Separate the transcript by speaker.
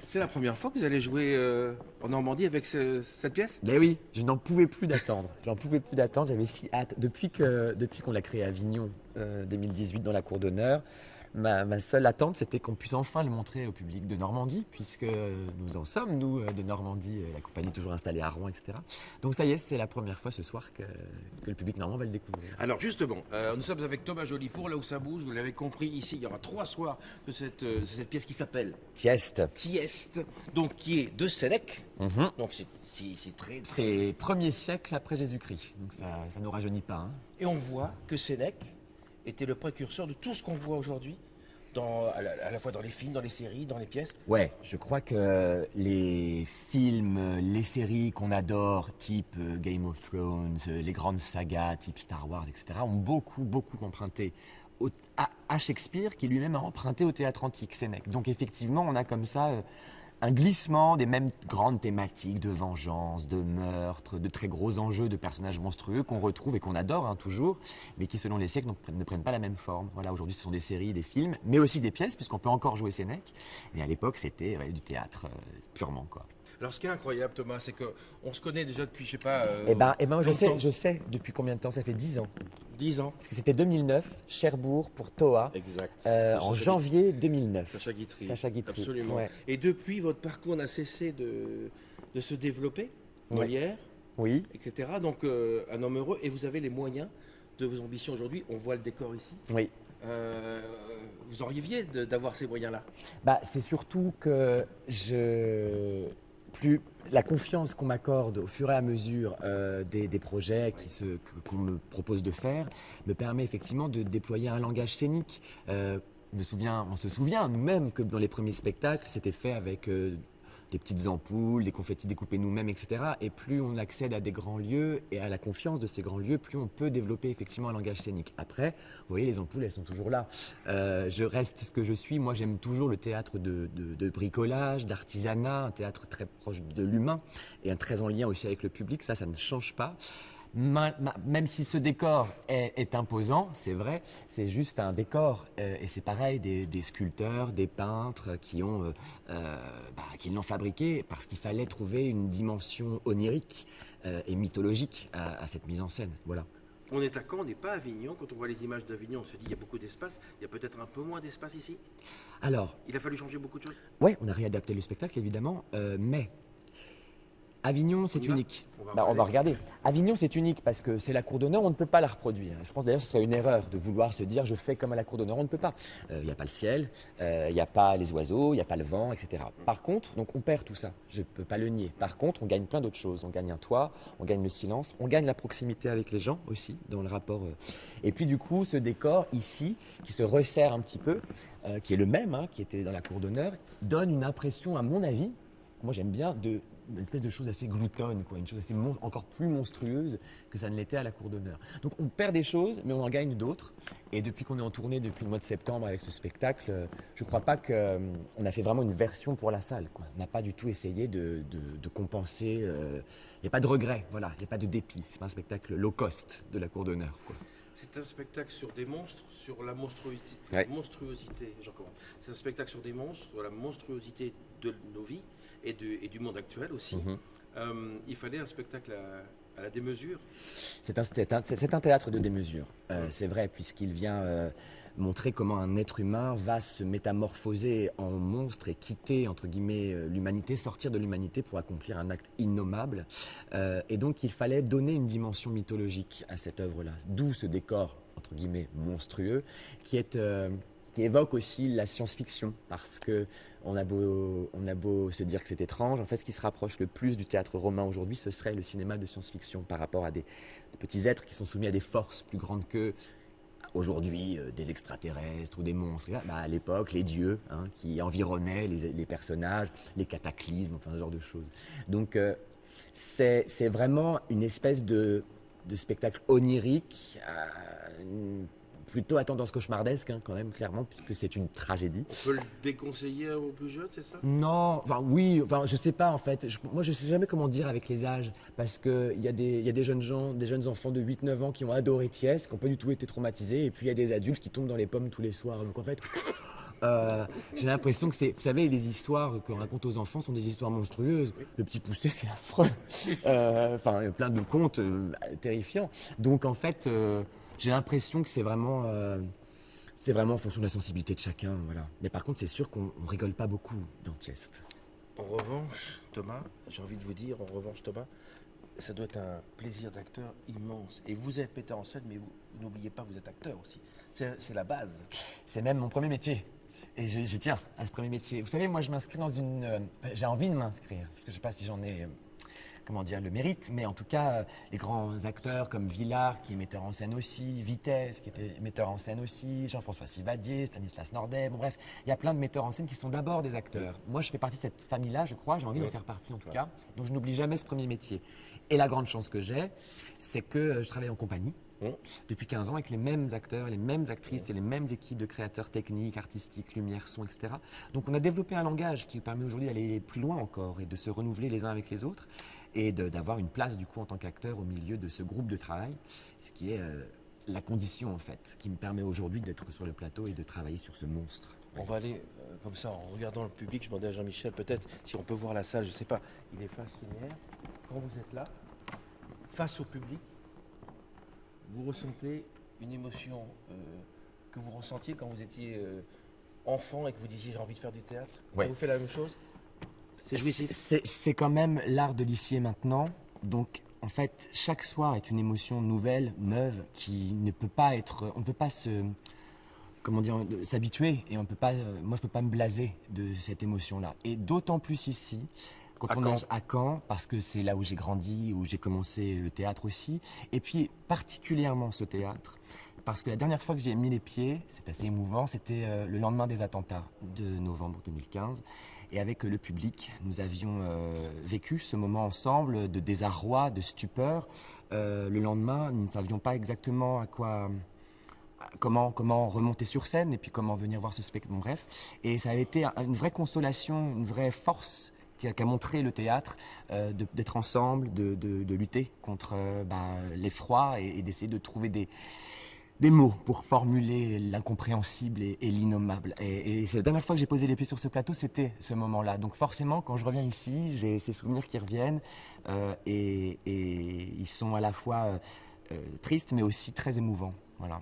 Speaker 1: C'est la première fois que vous allez jouer en Normandie avec cette pièce?
Speaker 2: Mais oui, je n'en pouvais plus d'attendre. J'en pouvais plus d'attendre, j'avais si hâte. Depuis qu'on l'a créé à Avignon 2018 dans la cour d'honneur, ma seule attente c'était qu'on puisse enfin le montrer au public de Normandie, puisque nous en sommes, nous, de Normandie, la compagnie est toujours installée à Rouen, etc. Donc ça y est, c'est la première fois ce soir que le public normand va le découvrir.
Speaker 1: Alors justement, nous sommes avec Thomas Joly pour Là où ça bouge. Vous l'avez compris, ici il y aura 3 soirs de cette pièce qui s'appelle
Speaker 2: Tieste.
Speaker 1: Tieste, donc qui est de Sénèque. Donc c'est très...
Speaker 2: C'est 1er siècle après Jésus-Christ, donc ça ne nous rajeunit pas. Hein.
Speaker 1: Et on voit que Sénèque était le précurseur de tout ce qu'on voit aujourd'hui, à la fois dans les films, dans les séries, dans les pièces.
Speaker 2: Ouais, je crois que les films, les séries qu'on adore, type Game of Thrones, les grandes sagas, type Star Wars, etc., ont beaucoup emprunté à Shakespeare, qui lui-même a emprunté au théâtre antique, Sénèque. Donc effectivement, on a comme ça un glissement des mêmes grandes thématiques de vengeance, de meurtre, de très gros enjeux, de personnages monstrueux qu'on retrouve et qu'on adore hein, toujours, mais qui selon les siècles ne prennent pas la même forme. Voilà, aujourd'hui ce sont des séries, des films, mais aussi des pièces, puisqu'on peut encore jouer Sénèque. Mais à l'époque, c'était du théâtre purement, quoi.
Speaker 1: Alors ce qui est incroyable, Thomas, c'est qu'on se connaît déjà depuis, je sais pas...
Speaker 2: Eh ben,
Speaker 1: longtemps.
Speaker 2: je sais depuis combien de temps, ça fait 10 ans.
Speaker 1: 10 ans.
Speaker 2: Parce que c'était 2009, Cherbourg pour Toa,
Speaker 1: Exact.
Speaker 2: en janvier 2009.
Speaker 1: Sacha Guitry.
Speaker 2: Sacha Guitry.
Speaker 1: Absolument.
Speaker 2: Ouais.
Speaker 1: Et depuis, votre parcours n'a cessé de se développer,
Speaker 2: Ouais.
Speaker 1: Molière,
Speaker 2: Oui.
Speaker 1: etc. Donc un homme heureux, et vous avez les moyens de vos ambitions aujourd'hui. On voit le décor ici.
Speaker 2: Oui.
Speaker 1: Vous en rêviez d'avoir ces moyens-là?
Speaker 2: Bah, c'est surtout que plus la confiance qu'on m'accorde au fur et à mesure des projets qu'on me propose de faire me permet effectivement de déployer un langage scénique. On se souvient nous-mêmes que dans les premiers spectacles, c'était fait avec des petites ampoules, des confettis découpés nous-mêmes, etc. Et plus on accède à des grands lieux et à la confiance de ces grands lieux, plus on peut développer effectivement un langage scénique. Après, vous voyez, les ampoules, elles sont toujours là. Je reste ce que je suis. Moi, j'aime toujours le théâtre de bricolage, d'artisanat, un théâtre très proche de l'humain et très en lien aussi avec le public. Ça ne change pas. Même si ce décor est imposant, c'est vrai, c'est juste un décor. Et c'est pareil, des sculpteurs, des peintres qui l'ont fabriqué parce qu'il fallait trouver une dimension onirique et mythologique à cette mise en scène. Voilà.
Speaker 1: On est à Caen, on n'est pas à Avignon. Quand on voit les images d'Avignon, on se dit il y a beaucoup d'espace. Il y a peut-être un peu moins d'espace ici.
Speaker 2: Alors,
Speaker 1: Il a fallu changer beaucoup de choses.
Speaker 2: ouais, on a réadapté le spectacle évidemment, mais Avignon, c'est
Speaker 1: On y va
Speaker 2: unique.
Speaker 1: On va
Speaker 2: On va regarder. Avignon, c'est unique parce que c'est la cour d'honneur, on ne peut pas la reproduire. Je pense d'ailleurs que ce serait une erreur de vouloir se dire je fais comme à la cour d'honneur, on ne peut pas. Il n'y a pas le ciel, il n'y a pas les oiseaux, il n'y a pas le vent, etc. Par contre, donc on perd tout ça, je ne peux pas le nier. Par contre, on gagne plein d'autres choses. On gagne un toit, on gagne le silence, on gagne la proximité avec les gens aussi, dans le rapport. Et puis du coup, ce décor ici, qui se resserre un petit peu, qui est le même, hein, qui était dans la cour d'honneur, donne une impression, à mon avis, moi j'aime bien, une espèce de chose assez gloutonne, quoi, une chose encore plus monstrueuse que ça ne l'était à la cour d'honneur. Donc on perd des choses, mais on en gagne d'autres. Et depuis qu'on est en tournée depuis le mois de septembre avec ce spectacle, je ne crois pas qu'on a fait vraiment une version pour la salle, quoi. On n'a pas du tout essayé de compenser. Il n'y a pas de regret, voilà, il n'y a pas de dépit. C'est pas un spectacle low cost de la cour d'honneur, quoi.
Speaker 1: C'est un spectacle sur des monstres, sur la monstruosité.
Speaker 2: Ouais.
Speaker 1: Monstruosité, j'en commence. C'est un spectacle sur des monstres, sur la monstruosité de nos vies et du monde actuel aussi. Il fallait un spectacle à la démesure.
Speaker 2: C'est un théâtre de démesure, c'est vrai, puisqu'il vient montrer comment un être humain va se métamorphoser en monstre et quitter, entre guillemets, l'humanité, sortir de l'humanité pour accomplir un acte innommable. Et donc il fallait donner une dimension mythologique à cette œuvre-là, d'où ce décor, entre guillemets, monstrueux, qui évoque aussi la science-fiction, parce que on a beau se dire que c'est étrange, en fait ce qui se rapproche le plus du théâtre romain aujourd'hui, ce serait le cinéma de science-fiction par rapport à des petits êtres qui sont soumis à des forces plus grandes qu'eux. Aujourd'hui, des extraterrestres ou des monstres. À l'époque, les dieux hein, qui environnaient les personnages, les cataclysmes, enfin ce genre de choses. Donc c'est vraiment une espèce de spectacle onirique, plutôt à tendance cauchemardesque hein, quand même, clairement, puisque c'est une tragédie.
Speaker 1: On peut le déconseiller aux plus jeunes, c'est ça?
Speaker 2: Non, enfin oui, enfin je sais pas en fait. Moi je sais jamais comment dire avec les âges, parce qu'il y a des jeunes gens, des jeunes enfants de 8-9 ans qui ont adoré Thiès, qui n'ont pas du tout été traumatisés, et puis il y a des adultes qui tombent dans les pommes tous les soirs. Donc en fait, J'ai l'impression que c'est, vous savez, les histoires qu'on raconte aux enfants sont des histoires monstrueuses. Le Petit Poucet, c'est affreux. Enfin, il y a plein de contes terrifiants. Donc en fait, j'ai l'impression que c'est vraiment en fonction de la sensibilité de chacun, voilà. Mais par contre, c'est sûr qu'on ne rigole pas beaucoup dans Tieste.
Speaker 1: En revanche, Thomas, j'ai envie de vous dire, ça doit être un plaisir d'acteur immense. Et vous êtes metteur en scène, mais vous n'oubliez pas, vous êtes acteur aussi. C'est la base.
Speaker 2: C'est même mon premier métier. Et je tiens à ce premier métier. Vous savez, moi, je m'inscris dans une... j'ai envie de m'inscrire, parce que je ne sais pas si j'en ai... comment dire, le mérite, mais en tout cas, les grands acteurs comme Villard, qui est metteur en scène aussi, Vitesse, qui était metteur en scène aussi, Jean-François Sivadier, Stanislas Nordet, bon bref, il y a plein de metteurs en scène qui sont d'abord des acteurs. Moi, je fais partie de cette famille-là, je crois, j'ai envie d'en faire partie en tout cas, donc je n'oublie jamais ce premier métier. Et la grande chance que j'ai, c'est que je travaille en compagnie, depuis 15 ans avec les mêmes acteurs, les mêmes actrices et les mêmes équipes de créateurs techniques, artistiques, lumière, son, etc. Donc on a développé un langage qui permet aujourd'hui d'aller plus loin encore et de se renouveler les uns avec les autres et d'avoir une place du coup en tant qu'acteur au milieu de ce groupe de travail, ce qui est la condition en fait qui me permet aujourd'hui d'être sur le plateau et de travailler sur ce monstre.
Speaker 1: On va aller comme ça en regardant le public. Je demandais à Jean-Michel peut-être si on peut voir la salle, je ne sais pas. Il est face lumière. Quand vous êtes là, face au public, vous ressentez une émotion que vous ressentiez quand vous étiez enfant et que vous disiez j'ai envie de faire du théâtre.
Speaker 2: Ouais.
Speaker 1: Ça vous fait la même chose? C'est jouissif.
Speaker 2: C'est quand même l'art de l'huissier maintenant. Donc, en fait, chaque soir est une émotion nouvelle, neuve, qui ne peut pas être... On ne peut pas s'habituer et on peut pas... moi, je ne peux pas me blaser de cette émotion-là. Et d'autant plus ici, quand on est à Caen, parce que c'est là où j'ai grandi, où j'ai commencé le théâtre aussi. Et puis, particulièrement ce théâtre, parce que la dernière fois que j'ai mis les pieds, c'est assez émouvant, c'était le lendemain des attentats de novembre 2015. Et avec le public, nous avions vécu ce moment ensemble de désarroi, de stupeur. Le lendemain, nous ne savions pas exactement comment remonter sur scène et puis comment venir voir ce spectacle. Bon, bref, et ça a été une vraie consolation, une vraie force qu'a montré le théâtre d'être ensemble, de lutter contre l'effroi et d'essayer de trouver des mots pour formuler l'incompréhensible et l'innommable. Et c'est la dernière fois que j'ai posé les pieds sur ce plateau, c'était ce moment-là. Donc forcément, quand je reviens ici, j'ai ces souvenirs qui reviennent et ils sont à la fois tristes, mais aussi très émouvants. Voilà.